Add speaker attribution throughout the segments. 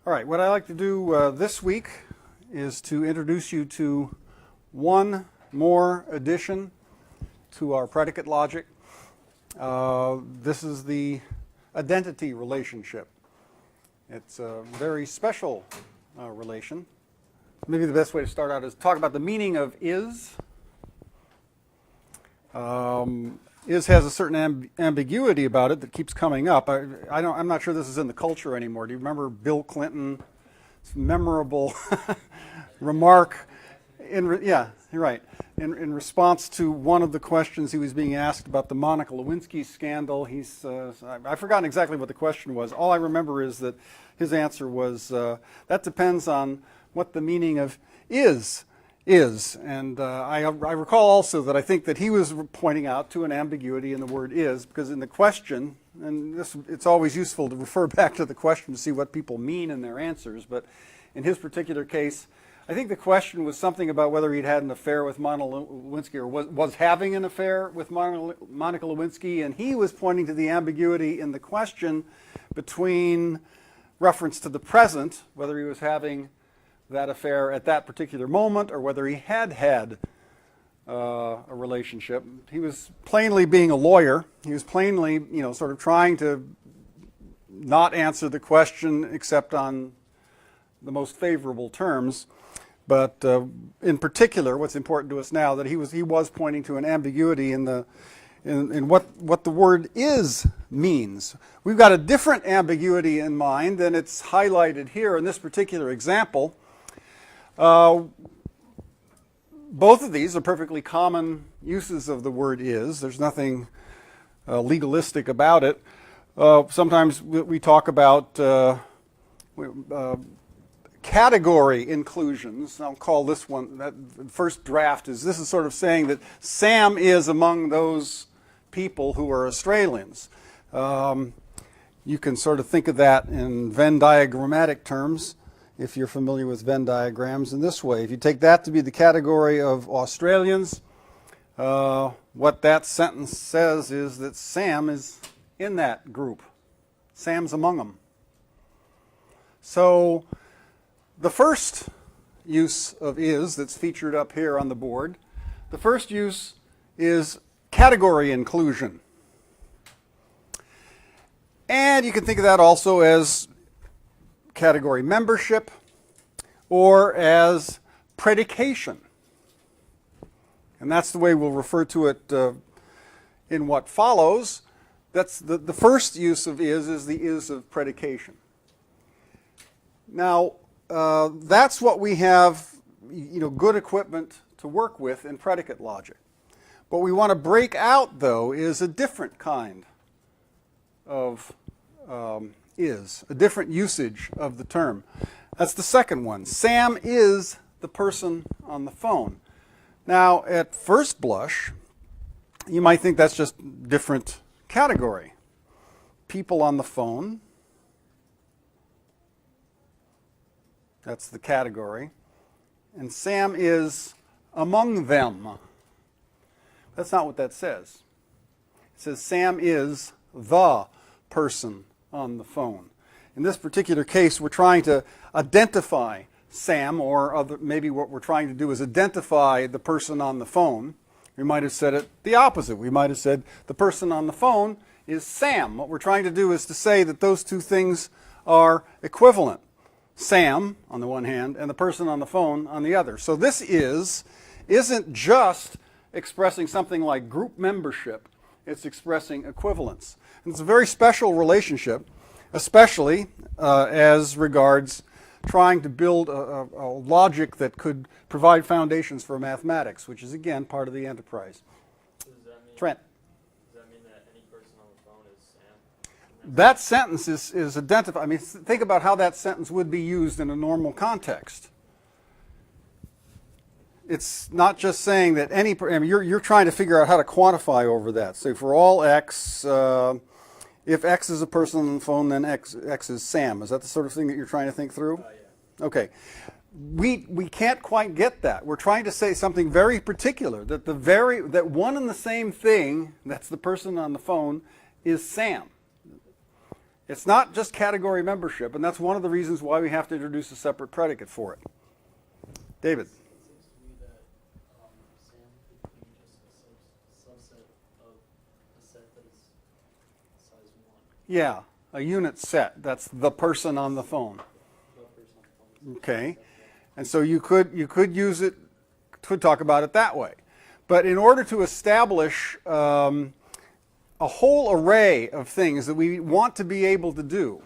Speaker 1: All right, what I like to do this week is to introduce you to one more addition to our predicate logic. This is the identity relationship. It's a very special relation. Maybe the best way to start out is talk about the meaning of is. Is has a certain ambiguity about it that keeps coming up. I'm not sure this is in the culture anymore. Do you remember Bill Clinton's memorable remark? Yeah, you're right. In response to one of the questions he was being asked about the Monica Lewinsky scandal, I've forgotten exactly what the question was. All I remember is that his answer was, that depends on what the meaning of is. And I recall also that I think that he was pointing out to an ambiguity in the word is, because in the question, and it's always useful to refer back to the question to see what people mean in their answers, but in his particular case, I think the question was something about whether he'd had an affair with Monica Lewinsky or was having an affair with Monica Lewinsky, and he was pointing to the ambiguity in the question between reference to the present, whether he was having that affair at that particular moment or whether he had had a relationship. He was plainly being a lawyer. He was plainly, sort of trying to not answer the question except on the most favorable terms. But in particular, what's important to us now, that he was pointing to an ambiguity in what the word is means. We've got a different ambiguity in mind than it's highlighted here in this particular example. Both of these are perfectly common uses of the word is. There's nothing legalistic about it. Sometimes we talk about category inclusions. I'll call this one, that first draft this is sort of saying that Sam is among those people who are Australians. You can sort of think of that in Venn diagrammatic terms, if you're familiar with Venn diagrams, in this way. If you take that to be the category of Australians, what that sentence says is that Sam is in that group. Sam's among them. So the first use of is that's featured up here on the board, the first use is category inclusion. And you can think of that also as category membership or as predication. And that's the way we'll refer to it in what follows. That's the first use of is the is of predication. Now, that's what we have good equipment to work with in predicate logic. What we want to break out, though, is a different kind of is, a different usage of the term. That's the second one. Sam is the person on the phone. Now, at first blush, you might think that's just different category. People on the phone, that's the category. And Sam is among them. That's not what that says. It says Sam is the person on the phone. In this particular case, we're trying to identify Sam, or maybe what we're trying to do is identify the person on the phone. We might have said it the opposite. We might have said the person on the phone is Sam. What we're trying to do is to say that those two things are equivalent. Sam on the one hand and the person on the phone on the other. So this isn't just expressing something like group membership. It's expressing equivalence. And it's a very special relationship, especially as regards trying to build a logic that could provide foundations for mathematics, which is, again, part of the enterprise.
Speaker 2: Does that mean,
Speaker 1: Trent.
Speaker 2: Does that mean that any person on the phone is Sam?
Speaker 1: That sentence is identified. I mean, think about how that sentence would be used in a normal context. It's not just saying that you're trying to figure out how to quantify over that. So for all x, if x is a person on the phone, then x is Sam. Is that the sort of thing that you're trying to think through?
Speaker 2: Yeah.
Speaker 1: Okay. We can't quite get that. We're trying to say something very particular, that that one and the same thing, that's the person on the phone, is Sam. It's not just category membership, and that's one of the reasons why we have to introduce a separate predicate for it. David?
Speaker 2: It seems to me that SAM could be just a subset of a set that is size 1.
Speaker 1: Yeah, a unit set. That's the person on the phone.
Speaker 2: The person on the phone is
Speaker 1: Okay, and so you could use it, could talk about it that way. But in order to establish a whole array of things that we want to be able to do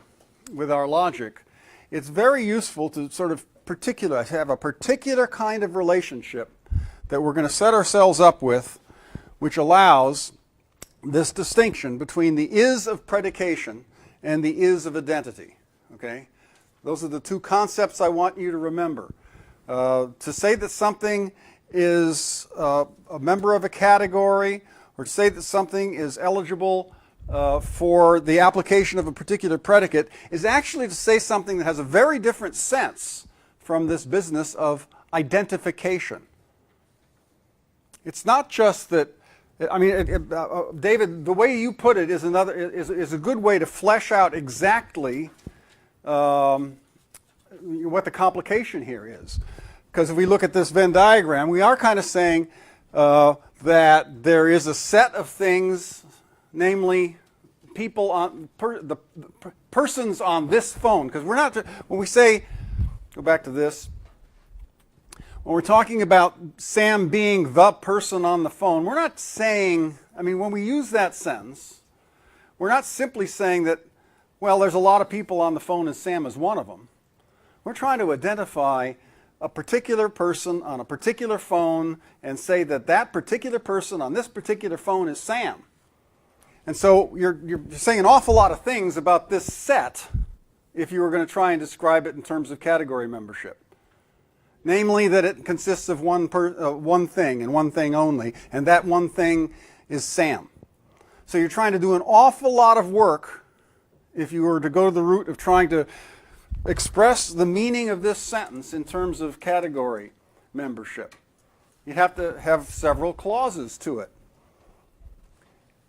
Speaker 1: with our logic, it's very useful to sort of have a particular kind of relationship that we're going to set ourselves up with, which allows this distinction between the is of predication and the is of identity. Okay? Those are the two concepts I want you to remember. To say that something is a member of a category, or to say that something is eligible for the application of a particular predicate, is actually to say something that has a very different sense from this business of identification. It's not just that, I mean, David, the way you put it is a good way to flesh out exactly what the complication here is. Because if we look at this Venn diagram, we are kind of saying that there is a set of things, namely people on the persons on this phone. Because we're not, when we say, go back to this, when we're talking about Sam being the person on the phone, we're not saying, I mean, when we use that sentence, we're not simply saying that, well, there's a lot of people on the phone and Sam is one of them. We're trying to identify a particular person on a particular phone and say that that particular person on this particular phone is Sam. And so you're saying an awful lot of things about this set if you were going to try and describe it in terms of category membership. Namely, that it consists of one thing and one thing only, and that one thing is Sam. So you're trying to do an awful lot of work if you were to go to the root of trying to express the meaning of this sentence in terms of category membership. You'd have to have several clauses to it.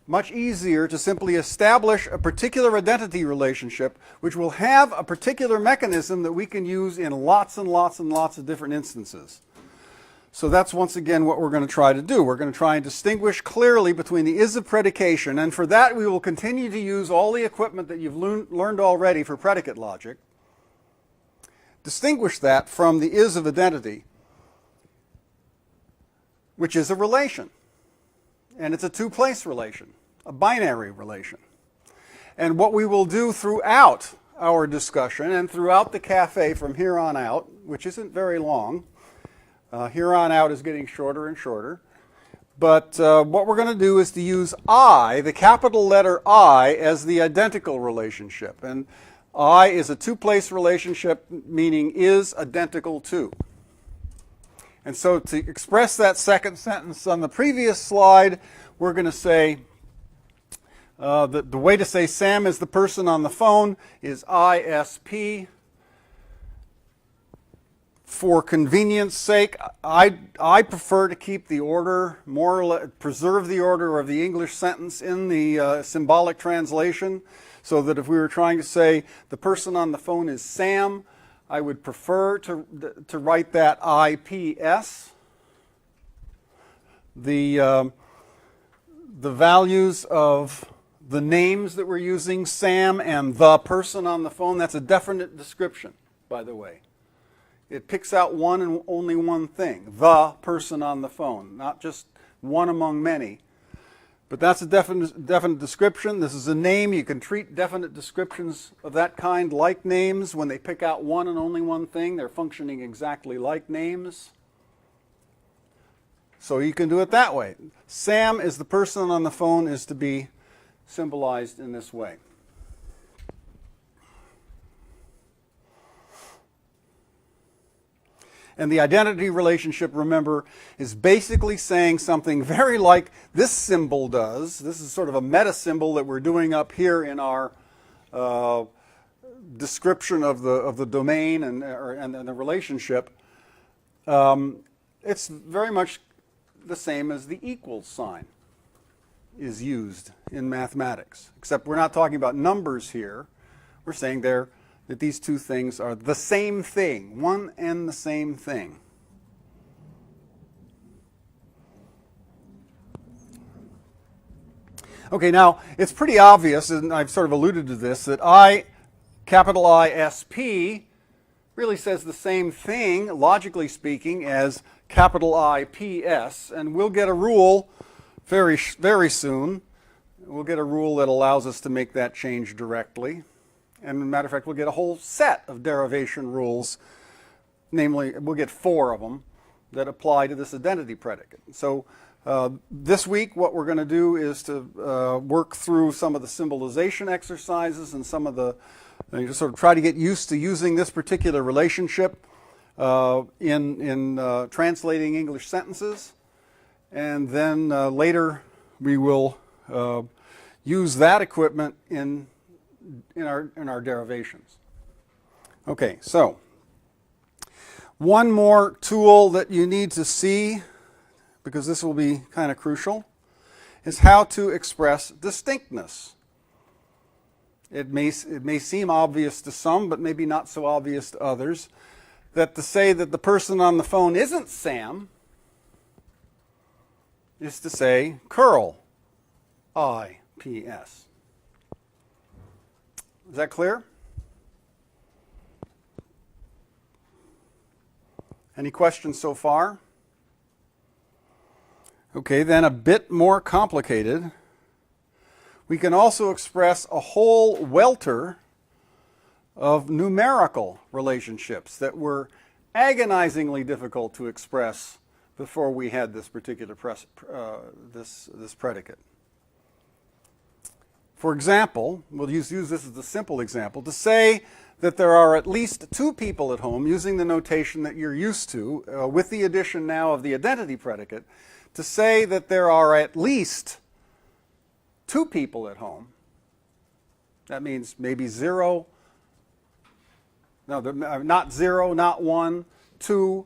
Speaker 1: Much easier to simply establish a particular identity relationship which will have a particular mechanism that we can use in lots and lots and lots of different instances. So that's once again what we're going to try to do. We're going to try and distinguish clearly between the is of predication, and for that we will continue to use all the equipment that you've learned already for predicate logic. Distinguish that from the is of identity, which is a relation. And it's a two-place relation, a binary relation. And what we will do throughout our discussion and throughout the cafe from here on out, which isn't very long, here on out is getting shorter and shorter, but what we're going to do is to use I, the capital letter I, as the identical relationship. And I is a two-place relationship, meaning is identical to. And so to express that second sentence on the previous slide, we're going to say that the way to say Sam is the person on the phone is ISP. For convenience sake, I prefer to keep the order, more or less, preserve the order of the English sentence in the symbolic translation, so that if we were trying to say the person on the phone is Sam, I would prefer to write that IPS. The values of the names that we're using, Sam and the person on the phone, that's a definite description, by the way. It picks out one and only one thing, the person on the phone, not just one among many. But that's a definite description. This is a name. You can treat definite descriptions of that kind like names. When they pick out one and only one thing, they're functioning exactly like names. So you can do it that way. Sam is the person on the phone is to be symbolized in this way. And the identity relationship, remember, is basically saying something very like this symbol does. This is sort of a meta symbol that we're doing up here in our description of the domain and the relationship. It's very much the same as the equals sign is used in mathematics, except we're not talking about numbers here. we're saying there that these two things are the same thing, one and the same thing. Okay, now it's pretty obvious, and I've sort of alluded to this, that capital ISP really says the same thing, logically speaking, as capital IPS, and we'll get a rule very, very soon. We'll get a rule that allows us to make that change directly. And as a matter of fact, we'll get a whole set of derivation rules, namely, we'll get 4 of them that apply to this identity predicate. So this week, what we're going to do is to work through some of the symbolization exercises and some of the, just sort of try to get used to using this particular relationship in translating English sentences. And then later, we will use that equipment in our derivations. Okay, so one more tool that you need to see, because this will be kind of crucial, is how to express distinctness. It may seem obvious to some, but maybe not so obvious to others, that to say that the person on the phone isn't Sam is to say curl, IPS. Is that clear? Any questions so far? Okay, then a bit more complicated. We can also express a whole welter of numerical relationships that were agonizingly difficult to express before we had this particular this predicate. For example, we'll use this as a simple example, to say that there are at least 2 people at home, using the notation that you're used to, with the addition now of the identity predicate, to say that there are at least 2 people at home. That means maybe 0, no, not 0, not 1, 2,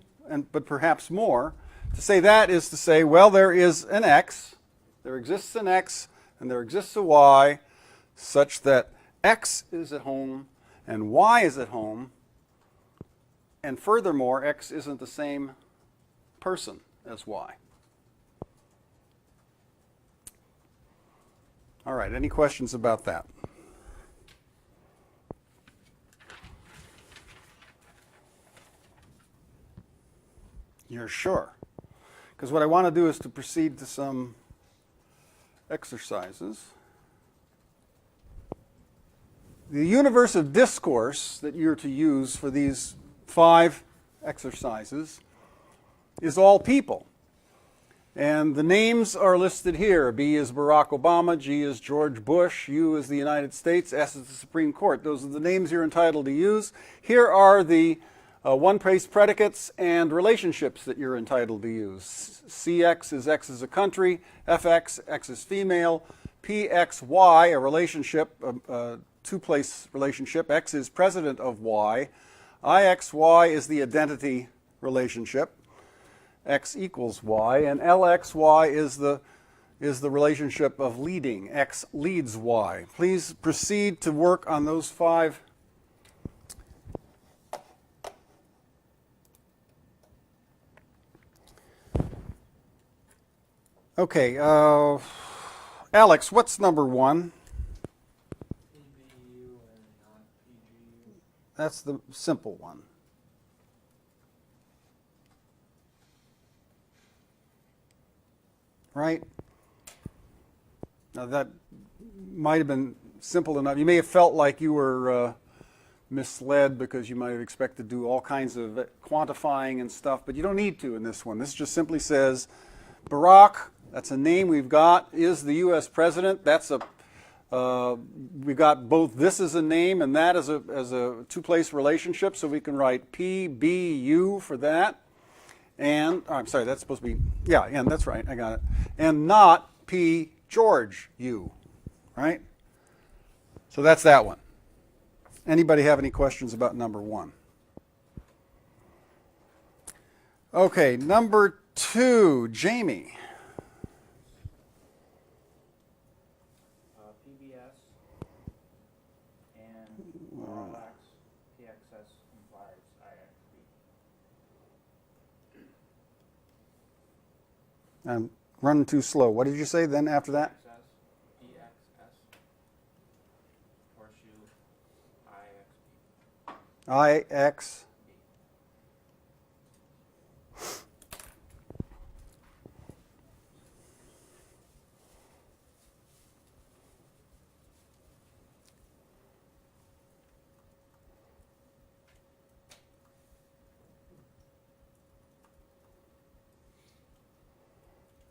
Speaker 1: but perhaps more. To say that is to say, well, there is an X, there exists an X, and there exists a Y, such that X is at home and Y is at home, and furthermore, X isn't the same person as Y. All right, any questions about that? You're sure? Because what I want to do is to proceed to some exercises. The universe of discourse that you're to use for these 5 exercises is all people. And the names are listed here. B is Barack Obama, G is George Bush, U is the United States, S is the Supreme Court. Those are the names you're entitled to use. Here are the one-place predicates and relationships that you're entitled to use. CX is X is a country, FX, X is female, PXY, a relationship, a two-place relationship, X is president of Y, IXY is the identity relationship, X equals Y, and LXY is the relationship of leading, X leads Y. Please proceed to work on those 5. Okay, Alex, what's number 1?
Speaker 2: PBU and not PGU.
Speaker 1: That's the simple one. Right? Now that might have been simple enough. You may have felt like you were misled because you might have expected to do all kinds of quantifying and stuff, but you don't need to in this one. This just simply says Barack, that's a name we've got, is the U.S. president. That's we've got both this as a name and that as a two-place relationship, so we can write PBU for that. And, I'm sorry, that's supposed to be, yeah, and that's right, I got it. And not P George U, right? So that's that one. Anybody have any questions about number 1? Okay, number 2, Jamie.
Speaker 3: PBS and
Speaker 1: I'm running too slow. What did you say then after that? IX.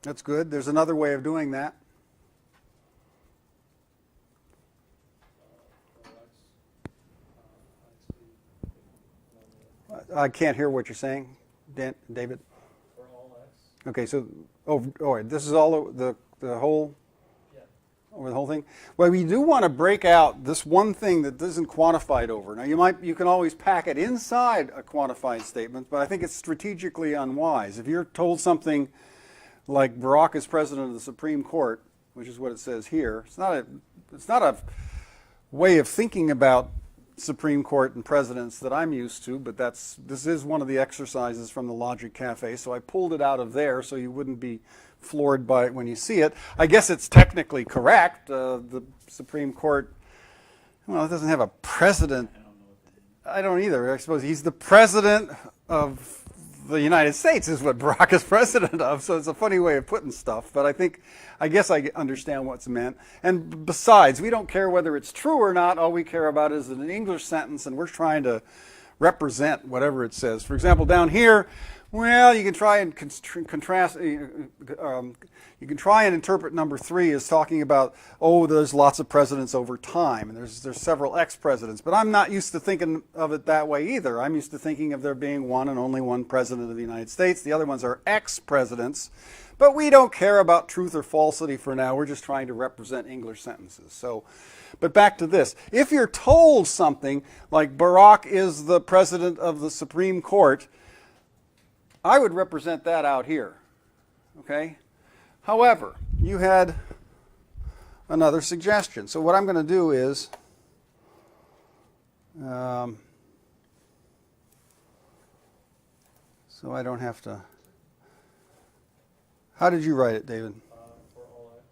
Speaker 1: That's good. There's another way of doing that. I can't hear what you're saying, David.
Speaker 2: For all x.
Speaker 1: Okay, so this is all the whole
Speaker 2: Yeah.
Speaker 1: over the whole thing. Well, we do want to break out this one thing that isn't quantified over. Now you can always pack it inside a quantified statement, but I think it's strategically unwise. If you're told something like Barack is president of the Supreme Court, which is what it says here, it's not a way of thinking about Supreme Court and presidents that I'm used to, but this is one of the exercises from the Logic Cafe, so I pulled it out of there so you wouldn't be floored by it when you see it. I guess it's technically correct. The Supreme Court, well, it doesn't have a president. I don't either. I suppose he's the president of the United States is what Barack is president of, so it's a funny way of putting stuff, but I guess I understand what's meant. And besides, we don't care whether it's true or not. All we care about is an English sentence, and we're trying to represent whatever it says. For example, down here, well, you can try and contrast. You can try and interpret number 3 as talking about, there's lots of presidents over time, and there's several ex-presidents. But I'm not used to thinking of it that way either. I'm used to thinking of there being one and only one president of the United States. The other ones are ex-presidents. But we don't care about truth or falsity for now. We're just trying to represent English sentences. So, but back to this. If you're told something like Barack is the president of the Supreme Court, I would represent that out here. Okay? However, you had another suggestion. So what I'm going to do is so I don't have to. How did you write it, David?
Speaker 2: For all x.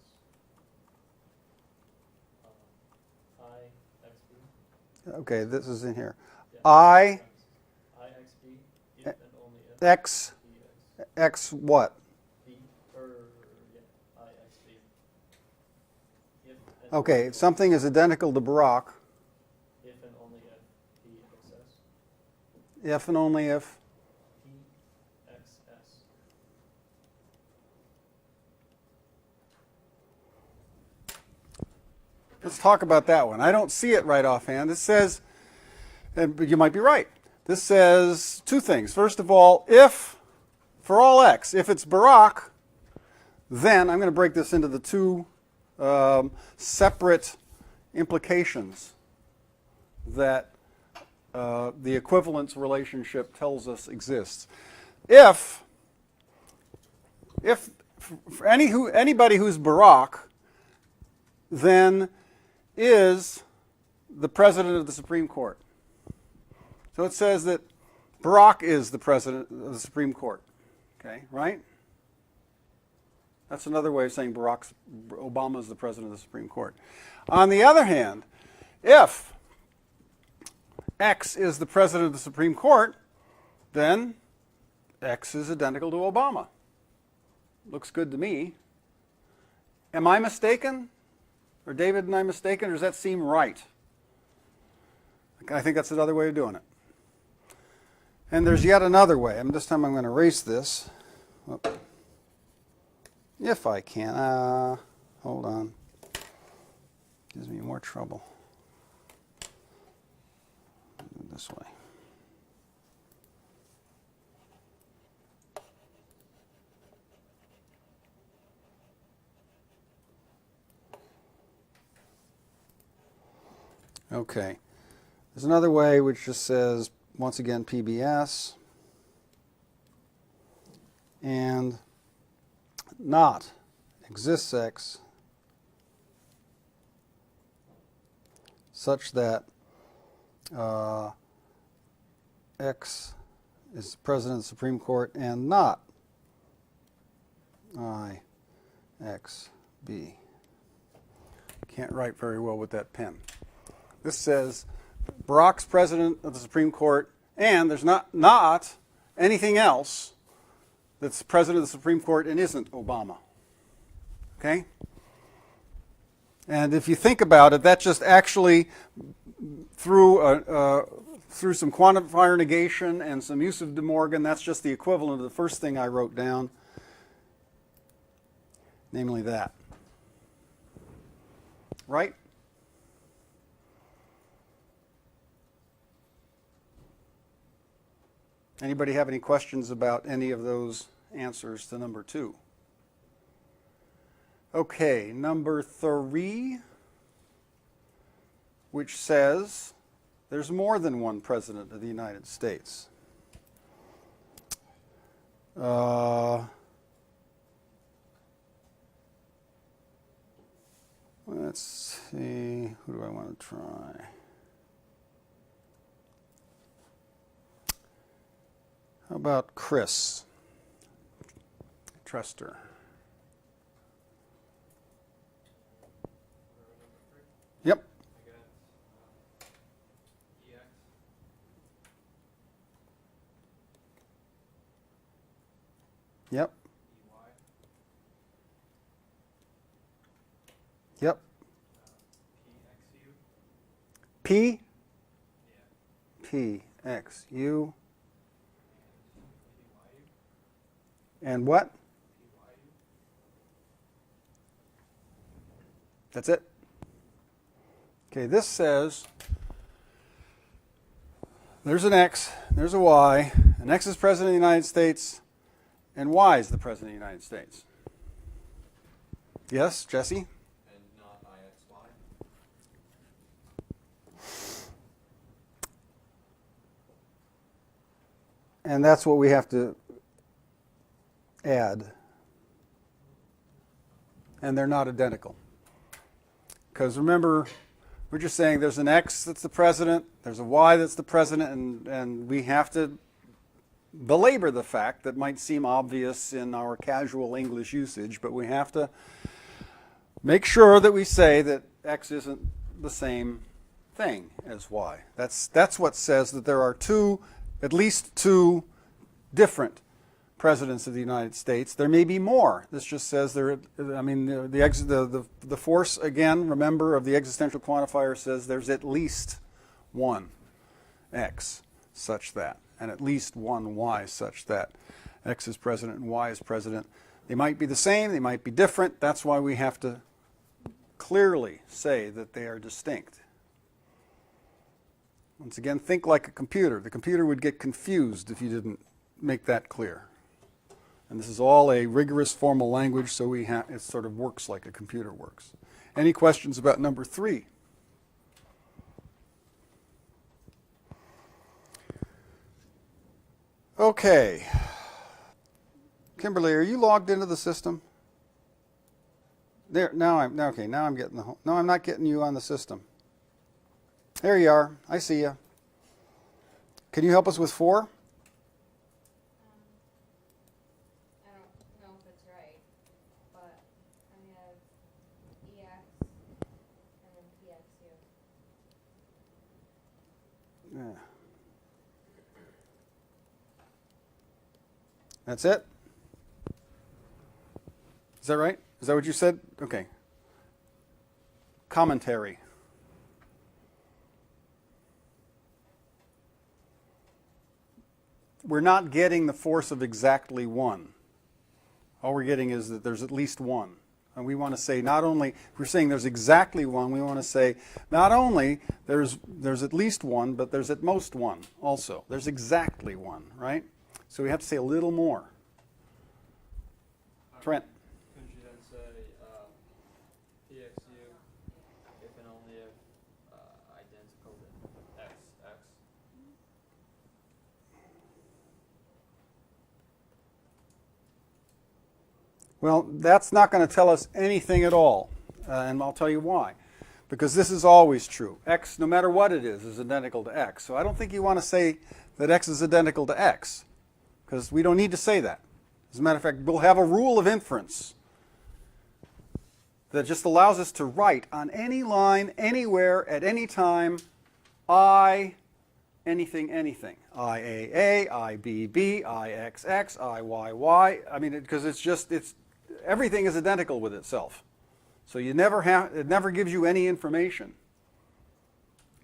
Speaker 2: I x b.
Speaker 1: Okay, this is in here.
Speaker 2: Yeah.
Speaker 1: I
Speaker 2: x b if and only if
Speaker 1: X
Speaker 2: b x.
Speaker 1: X what?
Speaker 2: B or yeah, I x b. If and
Speaker 1: Okay,
Speaker 2: only
Speaker 1: something is identical to Barack
Speaker 2: if and only if p xs.
Speaker 1: if and only if.
Speaker 2: P xs.
Speaker 1: Let's talk about that one. I don't see it right offhand. It says, but you might be right. This says two things. First of all, if, for all x, if it's Barack, then I'm going to break this into the two separate implications that the equivalence relationship tells us exists. If for anybody who's Barack, then is the president of the Supreme Court. So it says that Barack is the president of the Supreme Court. Okay, right? That's another way of saying Obama is the president of the Supreme Court. On the other hand, if X is the president of the Supreme Court, then X is identical to Obama. Looks good to me. Am I mistaken? Are David and I mistaken, or does that seem right? I think that's another way of doing it. And there's yet another way. This time I'm going to erase this. Whoop. If I can. Hold on. Gives me more trouble. Do it this way. Okay. There's another way which just says, once again, PBS and not exists X such that X is the President of the Supreme Court and not I, X, B. Can't write very well with that pen. This says Barack's President of the Supreme Court and there's not anything else that's President of the Supreme Court and isn't Obama. Okay? And if you think about it, that just actually, through some quantifier negation and some use of De Morgan, that's just the equivalent of the first thing I wrote down, namely that. Right? Anybody have any questions about any of those answers to number 2? Okay, number 3, which says there's more than one President of the United States. Let's see, who do I want to try? How about Chris Trester? Yep.
Speaker 3: I got EX.
Speaker 1: Yep.
Speaker 3: EY.
Speaker 1: Yep.
Speaker 3: PXU.
Speaker 1: P?
Speaker 3: Yeah.
Speaker 1: P, X, U.
Speaker 3: And PYU.
Speaker 1: And what?
Speaker 3: PYU.
Speaker 1: That's it. Okay, this says there's an X, there's a Y, and X is President of the United States, and Y is the President of the United States. Yes, Jesse?
Speaker 3: And not IXY.
Speaker 1: And that's what we have to add. And they're not identical. Because remember, we're just saying there's an X that's the president, there's a Y that's the president, and we have to belabor the fact that might seem obvious in our casual English usage, but we have to make sure that we say that X isn't the same thing as Y. That's what says that there are at least two different presidents of the United States. There may be more. This just says the force, again, remember, of the existential quantifier says there's at least one X such that, and at least one Y such that. X is president and Y is president. They might be the same, they might be different. That's why we have to clearly say that they are distinct. Once again, think like a computer. The computer would get confused if you didn't make that clear. And this is all a rigorous formal language, so it sort of works like a computer works. Any questions about number 3? Okay. Kimberly, are you logged into the system? There. Now I'm getting no, I'm not getting you on the system. There you are. I see you. Can you help us with 4? Yeah. That's it? Is that right? Is that what you said? Okay. Commentary. We're not getting the force of exactly 1. All we're getting is that there's at least 1. And we want to say not only, if we're saying there's exactly 1, we want to say not only there's at least 1, but there's at most 1 also. There's exactly 1, right? So we have to say a little more. Trent.
Speaker 3: Couldn't you then say PXU if and only if identical to XX?
Speaker 1: Well, that's not going to tell us anything at all, and I'll tell you why. because this is always true. X, no matter what it is identical to X. So I don't think you want to say that X is identical to X, because we don't need to say that. As a matter of fact, we'll have a rule of inference that just allows us to write on any line, anywhere, at any time, I, anything, anything. IAA, IBB, IXX, IYY. I mean, because everything is identical with itself. So it never gives you any information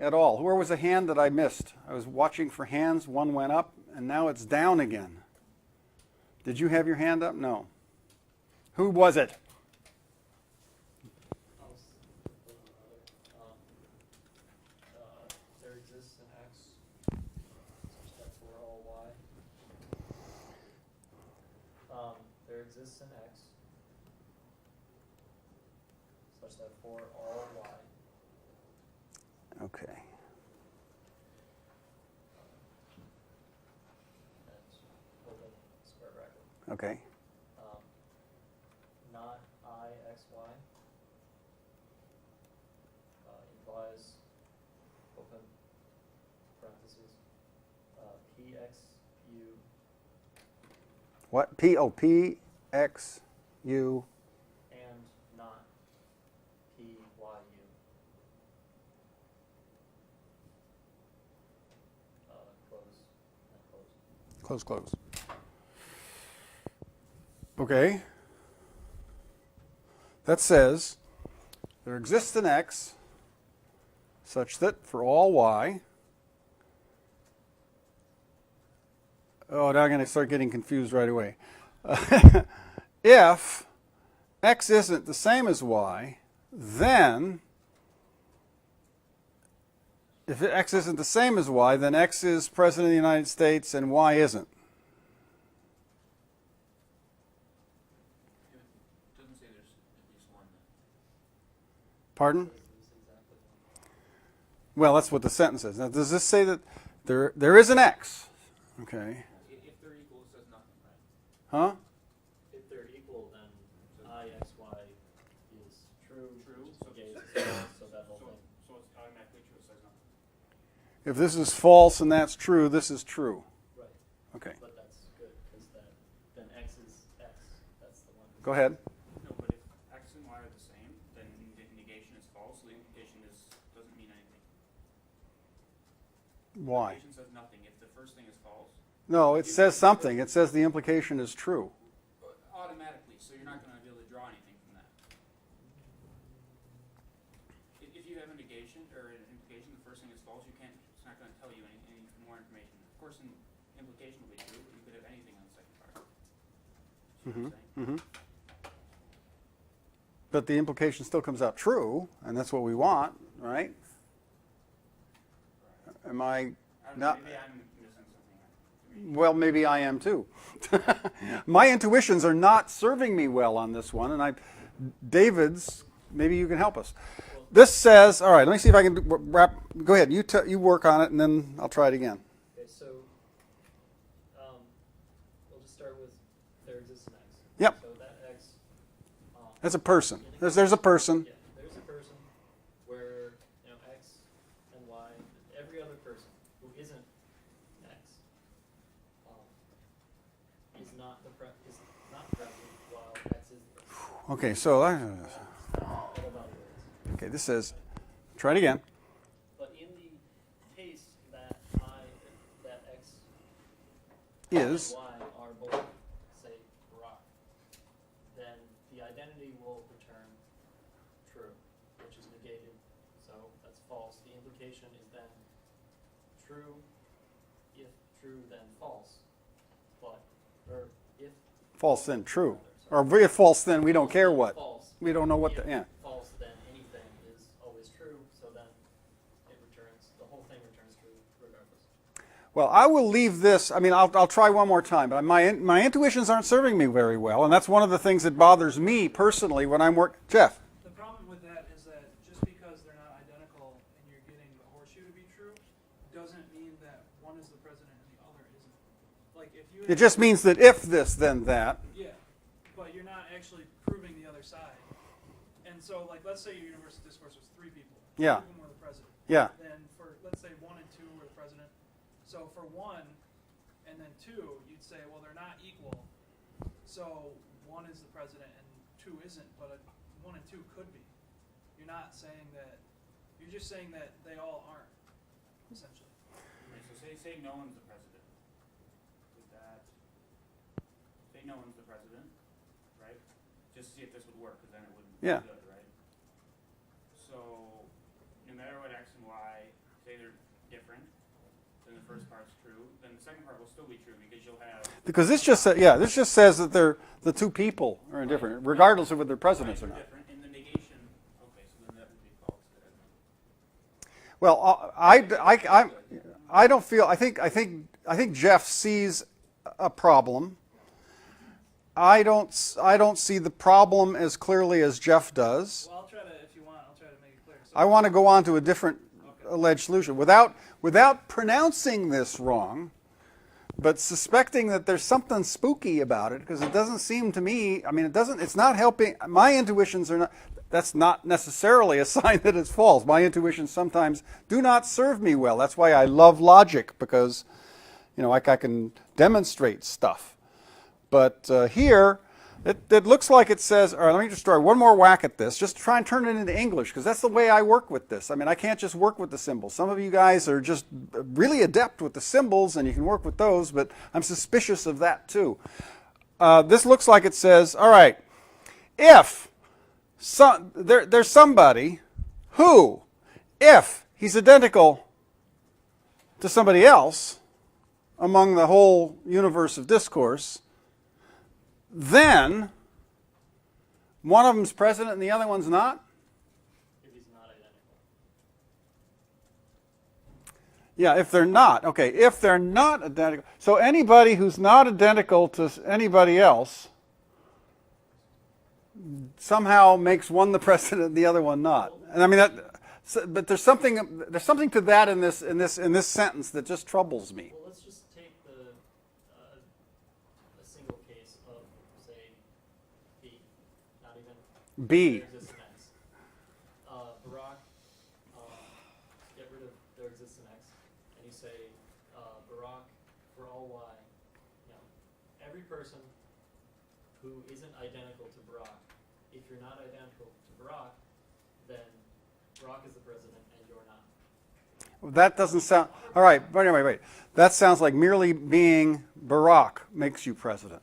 Speaker 1: at all. Where was a hand that I missed? I was watching for hands. One went up, and now it's down again. Did you have your hand up? No. Who was it?
Speaker 2: There exists an X such that for all Y. There exists an X such that for all Y.
Speaker 1: Okay.
Speaker 2: And open square bracket.
Speaker 1: Okay.
Speaker 2: Not IXY implies open parentheses PXU
Speaker 1: What? P-O-P-X-U.
Speaker 2: and not PYU. Close and close.
Speaker 1: Close, close. Okay. That says there exists an X such that for all Y. Oh, now I'm going to start getting confused right away. If X isn't the same as Y, then if X isn't the same as Y, then X is President of the United States and Y isn't.
Speaker 4: It doesn't say there's at least one.
Speaker 1: Pardon? Well, that's what the sentence says. Now, does this say that there is an X? Okay.
Speaker 4: If they're equal, it says nothing, right?
Speaker 1: Huh?
Speaker 2: If they're equal, then IXY is true.
Speaker 4: True.
Speaker 2: So that whole thing.
Speaker 4: So it's automatically true. It says nothing.
Speaker 1: If this is false and that's true, this is true.
Speaker 2: Right.
Speaker 1: Okay.
Speaker 2: But that's good because then X is X. That's the one.
Speaker 1: Go ahead.
Speaker 4: No, but if X and Y are the same, then the negation is false. So the implication doesn't mean anything.
Speaker 1: Why?
Speaker 4: The implication says nothing. If the first thing is false,
Speaker 1: No, it says something. It says the implication is true.
Speaker 4: automatically, so you're not going to be able to draw anything from that. If you have a negation or an implication, the first thing is false, you can't. It's not going to tell you any more information. Of course, an implication will be true, but you could have anything on the second part. See what I'm saying?
Speaker 1: But the implication still comes out true, and that's what we want, right? Am I
Speaker 4: I don't know,
Speaker 1: not?
Speaker 4: maybe I'm missing something.
Speaker 1: Well, maybe I am too. My intuitions are not serving me well on this one, and David's, maybe you can help us. This says, all right, let me see if I can wrap. Go ahead, you work on it, and then I'll try it again.
Speaker 2: Okay, so we'll just start with there exists an X.
Speaker 1: Yep.
Speaker 2: So that X.
Speaker 1: That's a person. There's a person.
Speaker 2: Yeah, there's a person where X and Y, every other person who isn't X, is not present while X is the person.
Speaker 1: Okay, so
Speaker 2: All about words.
Speaker 1: okay, this says, try it again.
Speaker 2: But in the case that X
Speaker 1: Is
Speaker 2: and Y are both, say, rock, then the identity will return true, which is negated, so that's false. The implication is then true, if true, then false. Or if
Speaker 1: false then true, or if false then we don't care what.
Speaker 2: false,
Speaker 1: We don't know what
Speaker 2: if
Speaker 1: the yeah.
Speaker 2: false, then anything is always true, so then it returns, the whole thing returns true regardless.
Speaker 1: Well, I will leave this. I mean, I'll try one more time, but my intuitions aren't serving me very well, and that's one of the things that bothers me personally when I'm working. Jeff.
Speaker 5: The problem with that is that just because they're not identical and you're getting the horseshoe to be true, doesn't mean that one is the president and the other isn't. Like if you
Speaker 1: It just means that if this, then that.
Speaker 5: yeah, but you're not actually proving the other side. And so like let's say your universal discourse was 3 people.
Speaker 1: Yeah.
Speaker 5: 2 of them were the president.
Speaker 1: Yeah.
Speaker 5: Then for let's say 1 and 2 were the president. So for 1 and then 2, you'd say, well, they're not equal. So 1 is the president and 2 isn't, but 1 and 2 could be. You're not saying that. You're just saying that they all aren't, essentially.
Speaker 4: Right, so say no one's the president. Would that, say no one's the president, right? Just to see if this would work, because then it wouldn't
Speaker 1: Yeah.
Speaker 4: be good, right? So no matter what x and y, say they're different, then the first part's true, then the second part will still be true, because you'll have...
Speaker 1: Because this just this just says that they're the 2 people are indifferent, regardless of whether they're presidents or not.
Speaker 4: Different. In the negation, okay, so then that would be false.
Speaker 1: Well, I don't feel. I think Jeff sees a problem. I don't see the problem as clearly as Jeff does.
Speaker 5: Well, I'll try to, if you want, I'll try to make it clear. So
Speaker 1: I want to go on to a different alleged solution without pronouncing this wrong, but suspecting that there's something spooky about it, because it doesn't seem to me. I mean, it's not helping. My intuitions are not. That's not necessarily a sign that it's false. My intuitions sometimes do not serve me well. That's why I love logic, because, like I can demonstrate stuff. But here, it looks like it says, all right, let me just try one more whack at this. Just try and turn it into English, because that's the way I work with this. I mean, I can't just work with the symbols. Some of you guys are just really adept with the symbols, and you can work with those, but I'm suspicious of that too. This looks like it says, all right, if there's somebody who, if he's identical to somebody else among the whole universe of discourse, then one of them's president and the other one's not?
Speaker 2: If he's not identical.
Speaker 1: Yeah, if they're not. Okay, if they're not identical. So anybody who's not identical to anybody else somehow makes one the president and the other one not. And I mean but there's something to that in this sentence that just troubles me.
Speaker 2: Well, let's just take a single case of, say, B, not even
Speaker 1: B.
Speaker 2: there exists an X. Barack, get rid of there exists an X, and you say Barack for all Y. Every person who isn't identical to Barack, if you're not identical to Barack, then Barack is the president and you're not.
Speaker 1: That doesn't sound... All right, but anyway, wait. That sounds like merely being Barack makes you president.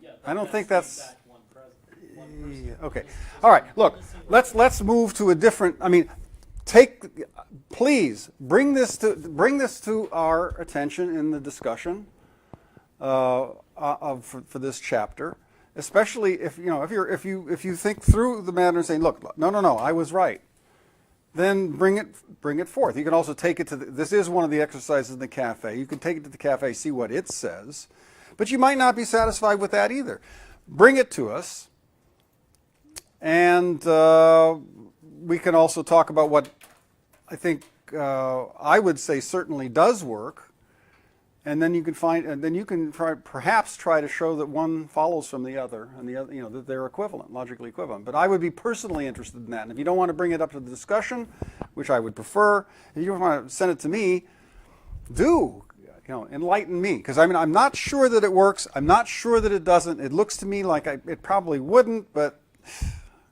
Speaker 2: Yeah,
Speaker 1: I don't think
Speaker 2: the
Speaker 1: that's...
Speaker 2: exact one president, one person.
Speaker 1: Yeah, okay. All right, look, let's move to a different... I mean, please, bring this to our attention in the discussion for this chapter. Especially if you think through the matter and say, look, no, I was right. Then bring it forth. You can also take it to this is one of the exercises in the cafe. You can take it to the cafe, see what it says, but you might not be satisfied with that either. Bring it to us, and we can also talk about what I think I would say certainly does work. And then you can perhaps try to show that one follows from the other, and the other, that they're equivalent, logically equivalent. But I would be personally interested in that. And if you don't want to bring it up to the discussion, which I would prefer, if you don't want to send it to me, enlighten me, because I'm not sure that it works. I'm not sure that it doesn't. It looks to me like it probably wouldn't, but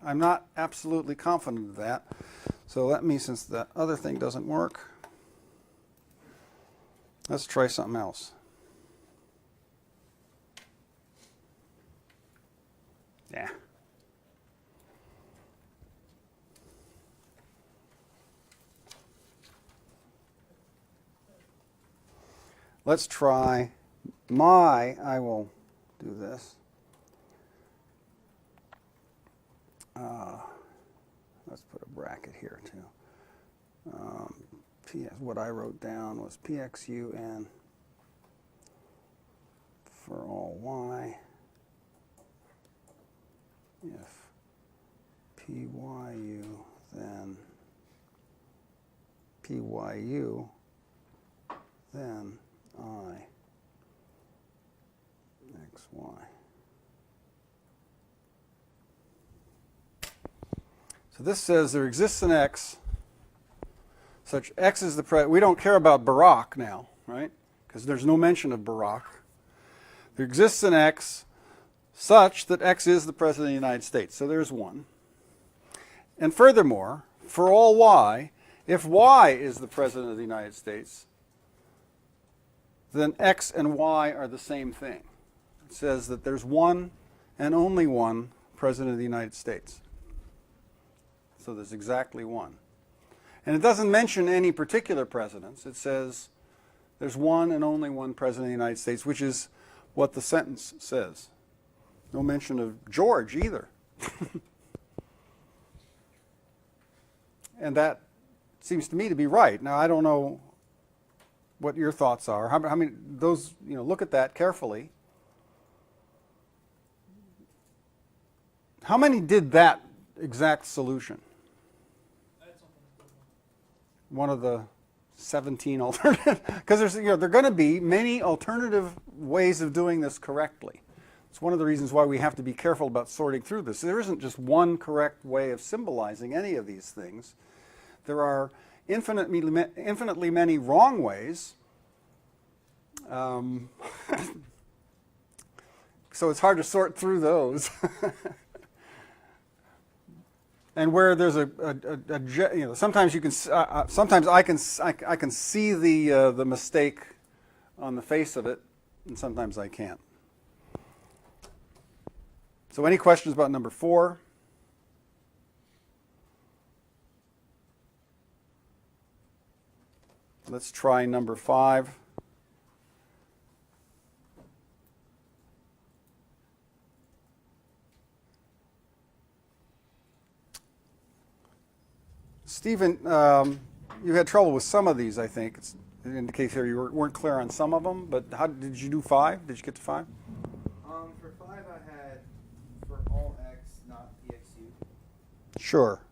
Speaker 1: I'm not absolutely confident of that. So let me, since that other thing doesn't work. Let's try something else. Yeah. Let's try I will do this. Let's put a bracket here too. What I wrote down was PXUN for all Y if PYU, then PYU, then I XY. So this says there exists an X, such X is the we don't care about Barack now, right? Because there's no mention of Barack. There exists an X such that X is the President of the United States. So there's one. And furthermore, for all Y, if Y is the President of the United States, then X and Y are the same thing. It says that there's one and only one President of the United States. So there's exactly one. And it doesn't mention any particular presidents. It says there's one and only one President of the United States, which is what the sentence says. No mention of George either. And that seems to me to be right. Now, I don't know what your thoughts are. How many, those, look at that carefully. How many did that exact solution? One of the 17 alternative, because there's, there are going to be many alternative ways of doing this correctly. It's one of the reasons why we have to be careful about sorting through this. There isn't just one correct way of symbolizing any of these things. There are infinitely many wrong ways. So it's hard to sort through those. And where there's sometimes you can, sometimes I can see the mistake on the face of it, and sometimes I can't. So any questions about number 4? Let's try number 5. Stephen, you had trouble with some of these, I think. It indicates here you weren't clear on some of them, but how did you do 5? Did you get to 5?
Speaker 6: For 5 I had for all X, not PXU.
Speaker 1: Sure.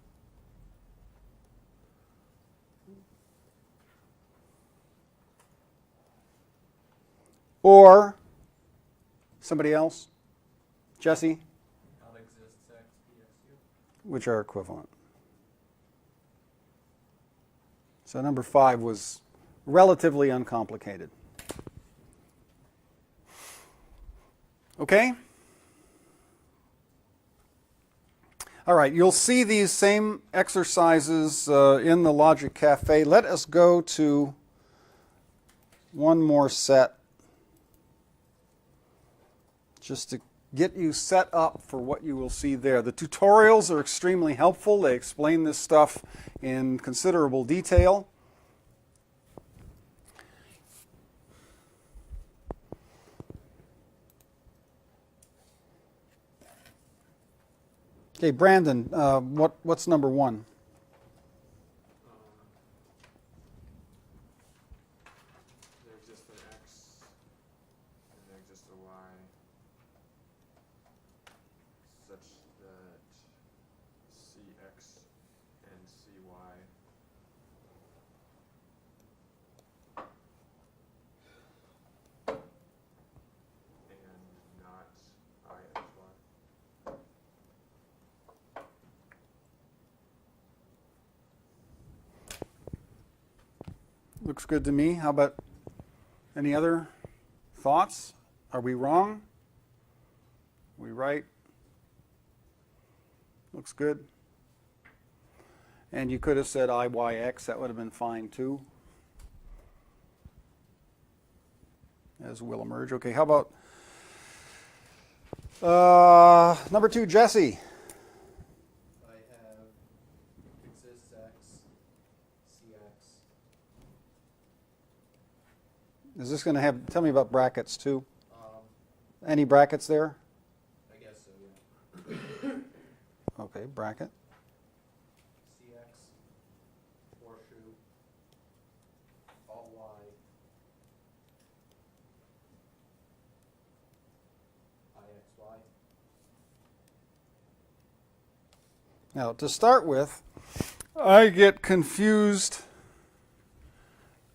Speaker 1: Or somebody else? Jesse?
Speaker 3: Not exists X, PXU.
Speaker 1: Which are equivalent. So number 5 was relatively uncomplicated. Okay? All right, you'll see these same exercises in the Logic Cafe. Let us go to one more set just to get you set up for what you will see there. The tutorials are extremely helpful. They explain this stuff in considerable detail. Okay, Brandon, what's number 1?
Speaker 7: There exists an X and there exists a Y such that CX and CY and not IXY.
Speaker 1: Looks good to me. How about any other thoughts? Are we wrong? Are we right? Looks good. And you could have said IYX. That would have been fine too, as will emerge. Okay, how about number 2, Jesse?
Speaker 6: I have exists X, CX.
Speaker 1: Is this going to have, tell me about brackets too. Any brackets there?
Speaker 6: I guess so, yeah.
Speaker 1: Okay, bracket.
Speaker 6: CX, horseshoe, all Y, IXY.
Speaker 1: Now, to start with, I get confused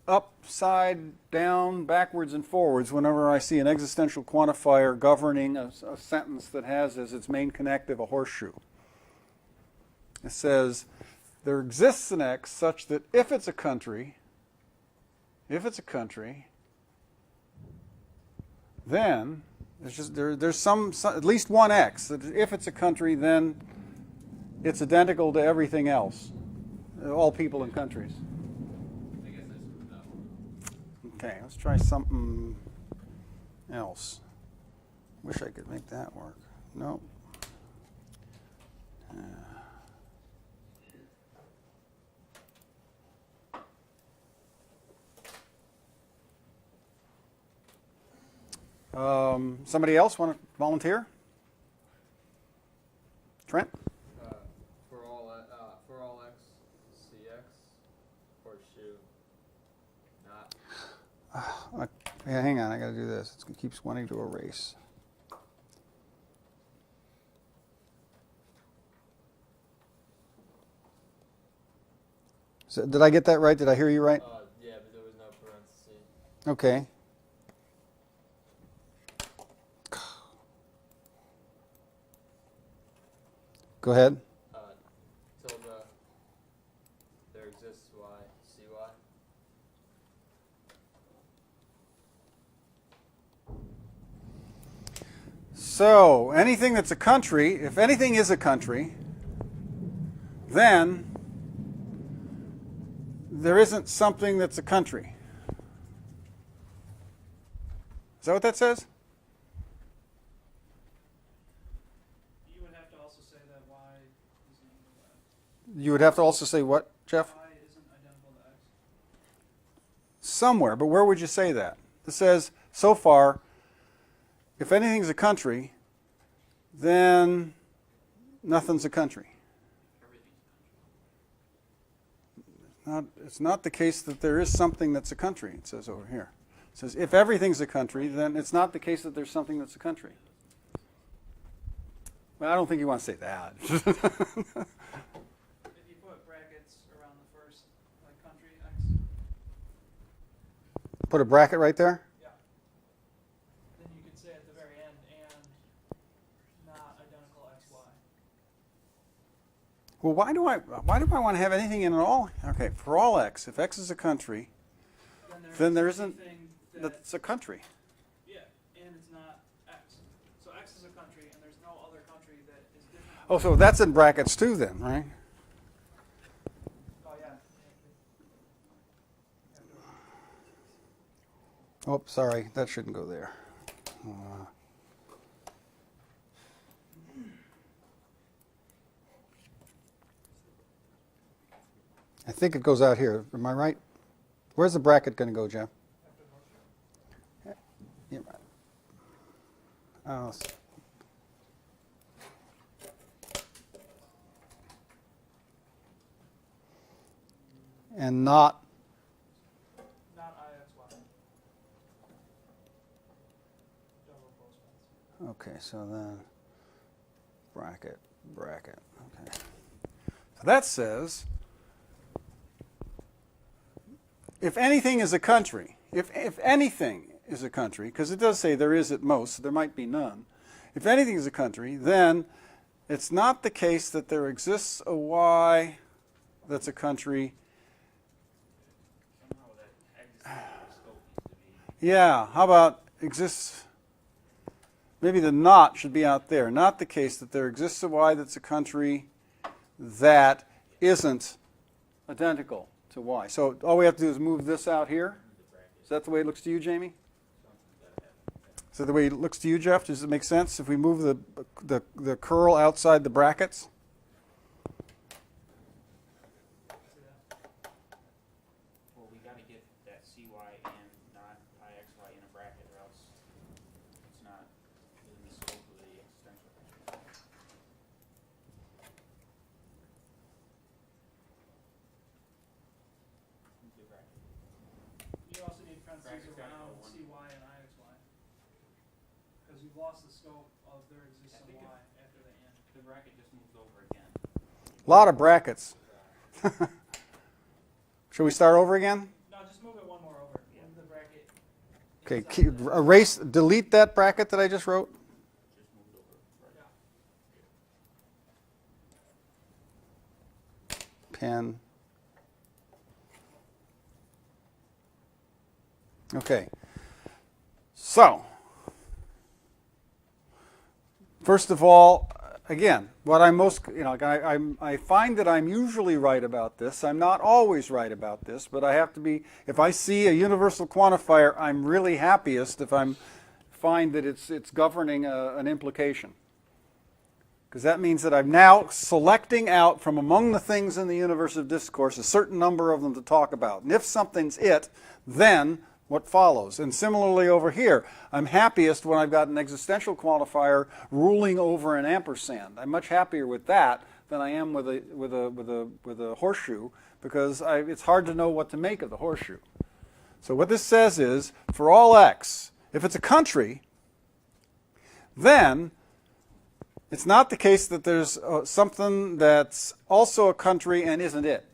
Speaker 1: upside down, backwards, and forwards whenever I see an existential quantifier governing a sentence that has as its main connective a horseshoe. It says there exists an X such that if it's a country, then there's some at least one X. That if it's a country, then it's identical to everything else, all people and countries.
Speaker 3: I guess I screwed up.
Speaker 1: Okay, let's try something else. Wish I could make that work. Nope. Somebody else want to volunteer? Trent?
Speaker 3: For all x, cx, horseshoe, not.
Speaker 1: Yeah, hang on, I got to do this. It keeps wanting to erase. So, did I get that right? Did I hear you right?
Speaker 3: Yeah, but there was no parenthesis.
Speaker 1: Okay. Go ahead.
Speaker 3: Tilde, there exists y, cy.
Speaker 1: So, anything that's a country, if anything is a country, then there isn't something that's a country. Is that what that says?
Speaker 5: You would have to also say that y isn't equal to x.
Speaker 1: You would have to also say what, Jeff?
Speaker 5: Y isn't identical to x.
Speaker 1: Somewhere, but where would you say that? It says, so far, if anything's a country, then nothing's a country. It's not the case that there is something that's a country, it says over here. It says, if everything's a country, then it's not the case that there's something that's a country. Well, I don't think you want to say that.
Speaker 5: If you put brackets around the first, like country x,
Speaker 1: Put a bracket right there?
Speaker 5: yeah. Then you could say at the very end, and not identical x, y.
Speaker 1: Well, why do I want to have anything in at all? Okay, for all x, if x is a country, then there isn't
Speaker 5: anything
Speaker 1: that's a country.
Speaker 5: Yeah, and it's not x. So x is a country, and there's no other country that is different.
Speaker 1: Oh, so that's in brackets too then, right?
Speaker 5: Oh, yeah.
Speaker 1: Oh, sorry, that shouldn't go there. I think it goes out here. Am I right? Where's the bracket going to go, Jeff? Yeah. Oh, and not.
Speaker 5: Not IXY. Double close ones.
Speaker 1: Okay, so then bracket. Okay. So that says if anything is a country, if anything is a country, because it does say there is at most, so there might be none. If anything is a country, then it's not the case that there exists a Y that's a country.
Speaker 4: Somehow that existing scope needs to be.
Speaker 1: Yeah, how about exists? Maybe the not should be out there. Not the case that there exists a Y that's a country that isn't identical to Y. So all we have to do is move this out here. Is that the way it looks to you, Jamie? Is that the way it looks to you, Jeff? Does it make sense if we move the curl outside the brackets?
Speaker 4: Well, we gotta get that CY and not IXY in a bracket, or else it's not within the scope of the existential function. The bracket.
Speaker 5: You also need parentheses
Speaker 4: Bracket's gotta go
Speaker 5: around
Speaker 4: one.
Speaker 5: CY and IXY. Because you've lost the scope of there exists
Speaker 4: I
Speaker 5: a
Speaker 4: think
Speaker 5: Y after the and.
Speaker 4: The bracket just moves over again.
Speaker 1: A lot of brackets. Should we start over again?
Speaker 5: No, just move it one more over. Move the bracket.
Speaker 1: Okay,
Speaker 5: inside
Speaker 1: delete that bracket that I just wrote.
Speaker 4: Just moved over. Right.
Speaker 5: Yeah.
Speaker 1: can. Okay. So, first of all, again, what I'm most, I find that I'm usually right about this. I'm not always right about this, but I have to be, if I see a universal quantifier, I'm really happiest if I find that it's governing an implication. Because that means that I'm now selecting out from among the things in the universe of discourse a certain number of them to talk about. And if something's it, then what follows. And similarly over here, I'm happiest when I've got an existential quantifier ruling over an ampersand. I'm much happier with that than I am with a horseshoe, because it's hard to know what to make of the horseshoe. So what this says is, for all x, if it's a country, then it's not the case that there's something that's also a country and isn't it.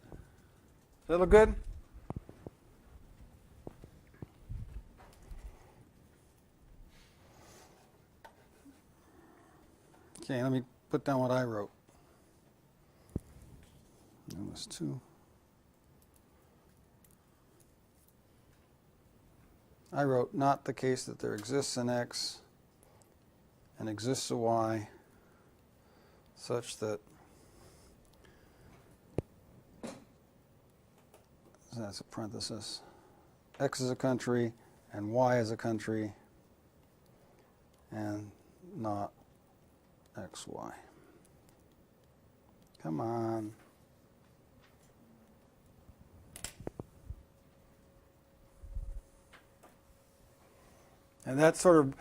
Speaker 1: Does that look good? Okay, let me put down what I wrote. That was 2. I wrote, not the case that there exists an x and exists a y such that, that's a parenthesis, x is a country and y is a country and not xy. Come on. And that's sort of,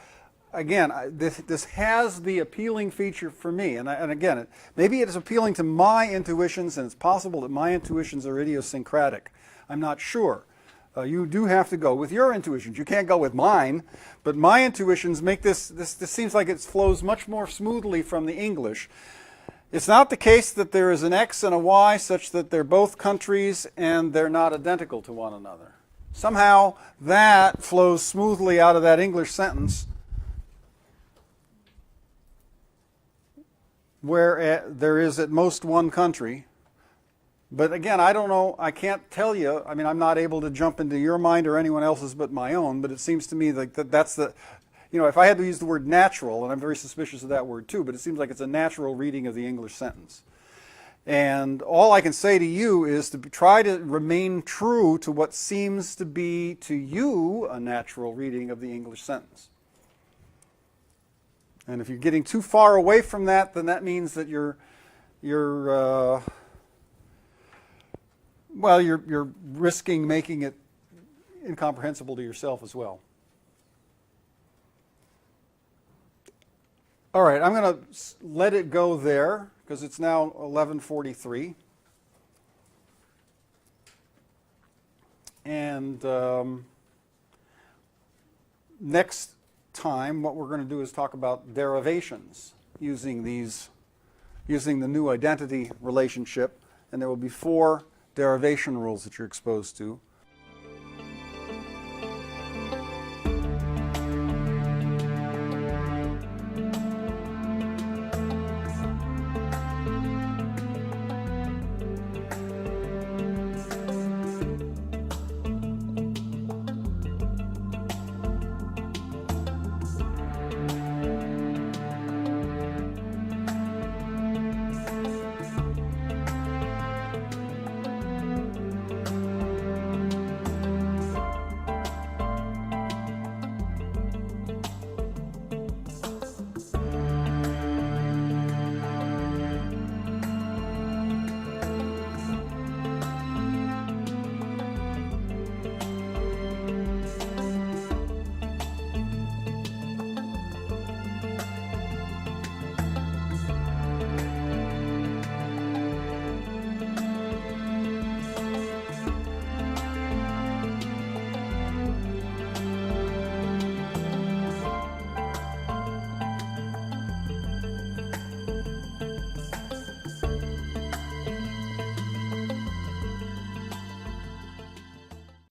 Speaker 1: again, this has the appealing feature for me. And again, maybe it is appealing to my intuitions, and it's possible that my intuitions are idiosyncratic. I'm not sure. You do have to go with your intuitions. You can't go with mine, but my intuitions make this seems like it flows much more smoothly from the English. It's not the case that there is an x and a y such that they're both countries and they're not identical to one another. Somehow that flows smoothly out of that English sentence, where there is at most one country. But again, I don't know, I can't tell you, I mean, I'm not able to jump into your mind or anyone else's but my own, but it seems to me like that's the, if I had to use the word natural, and I'm very suspicious of that word too, but it seems like it's a natural reading of the English sentence. And all I can say to you is to try to remain true to what seems to be to you a natural reading of the English sentence. And if you're getting too far away from that, then that means that you're risking making it incomprehensible to yourself as well. All right, I'm going to let it go there because it's now 11:43. And next time, what we're going to do is talk about derivations using the new identity relationship, and there will be 4 derivation rules that you're exposed to.